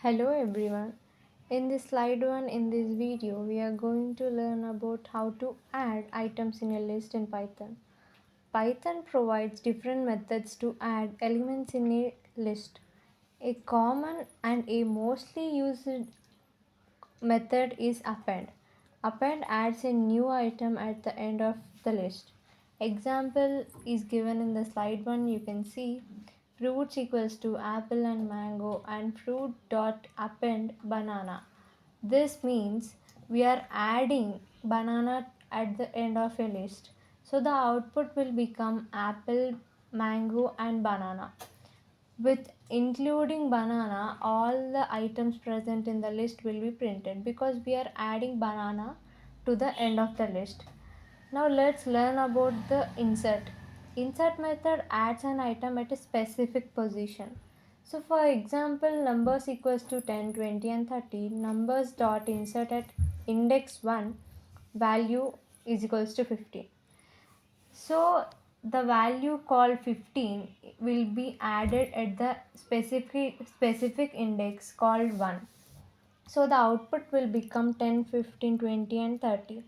Hello everyone. In this slide 1 in this video we are going to learn about how to add items in a list in Python. Python provides different methods to add elements in a list. A common and a mostly used method is append. Append adds a new item at the end of the list. Example is given in the slide 1. You can see fruits equals to apple and mango and fruit dot append banana. This means we are adding banana at the end of a list. So the output will become apple, mango and banana. With including banana, all the items present in the list will be printed because we are adding banana to the end of the list. Now let's learn about the insert. Insert method adds an item at a specific position. So for example, numbers equals to 10, 20 and 30, numbers dot insert at index 1 value is equals to 15. So the value called 15 will be added at the specific index called 1. So the output will become 10, 15, 20 and 30.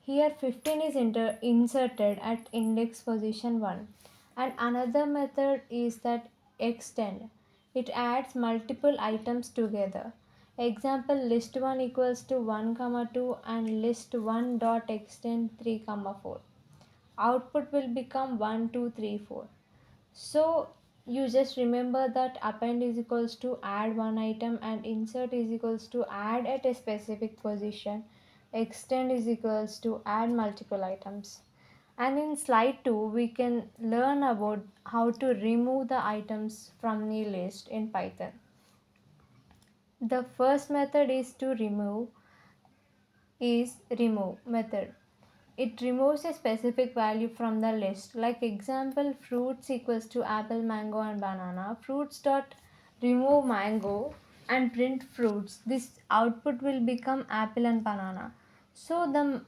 Here 15 is inserted at index position 1. And another method is that extend. It adds multiple items together. Example, list 1 equals to 1 comma 2 and list 1 dot extend 3 comma 4. Output will become 1 2 3 4. So you just remember that append is equals to add one item and insert is equals to add at a specific position. Extend is equals to add multiple items. And in slide 2 we can learn about how to remove the items from the list in Python. The first method is remove method. It removes a specific value from the list. Like example, fruits equals to apple, mango and banana. Fruits dot remove mango and print fruits. This output will become apple and banana. So the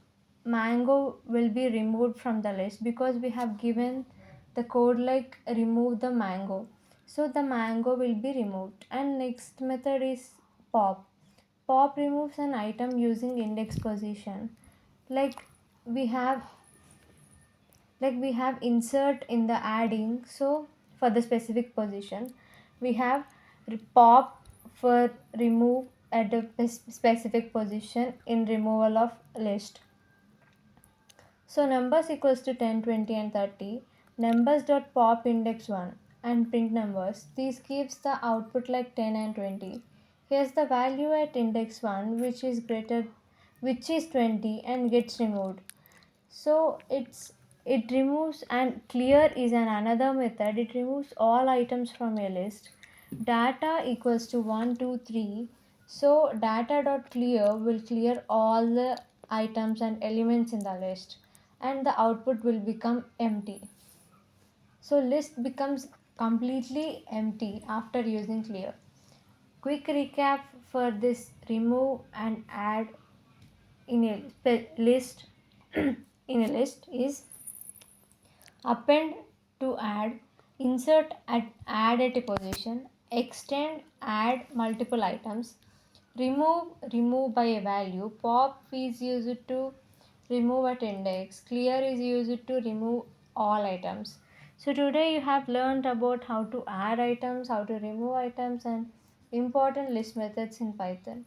mango will be removed from the list because we have given the code like remove the mango. So the mango will be removed. And next method is pop. Pop removes an item using index position. Like we have we have insert in the adding. So for the specific position we have pop for remove at a specific position in removal of list. So numbers equals to 10, 20 and 30. Numbers dot pop index 1 and print numbers. This gives the output like 10 and 20. Here's the value at index 1 which is 20 and gets removed. So it removes, and clear is another method. It removes all items from a list. Data equals to 1 2 3. So data dot clear will clear all the items and elements in the list and the output will become empty. So list becomes completely empty after using clear. Quick recap for this remove and add in a list in a list is append to add, insert at add at a position, extend add multiple items, remove by a value, pop is used to remove at index, clear is used to remove all items. So today you have learned about how to add items, how to remove items and important list methods in Python.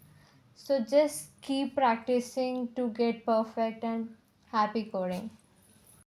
So just keep practicing to get perfect and happy coding.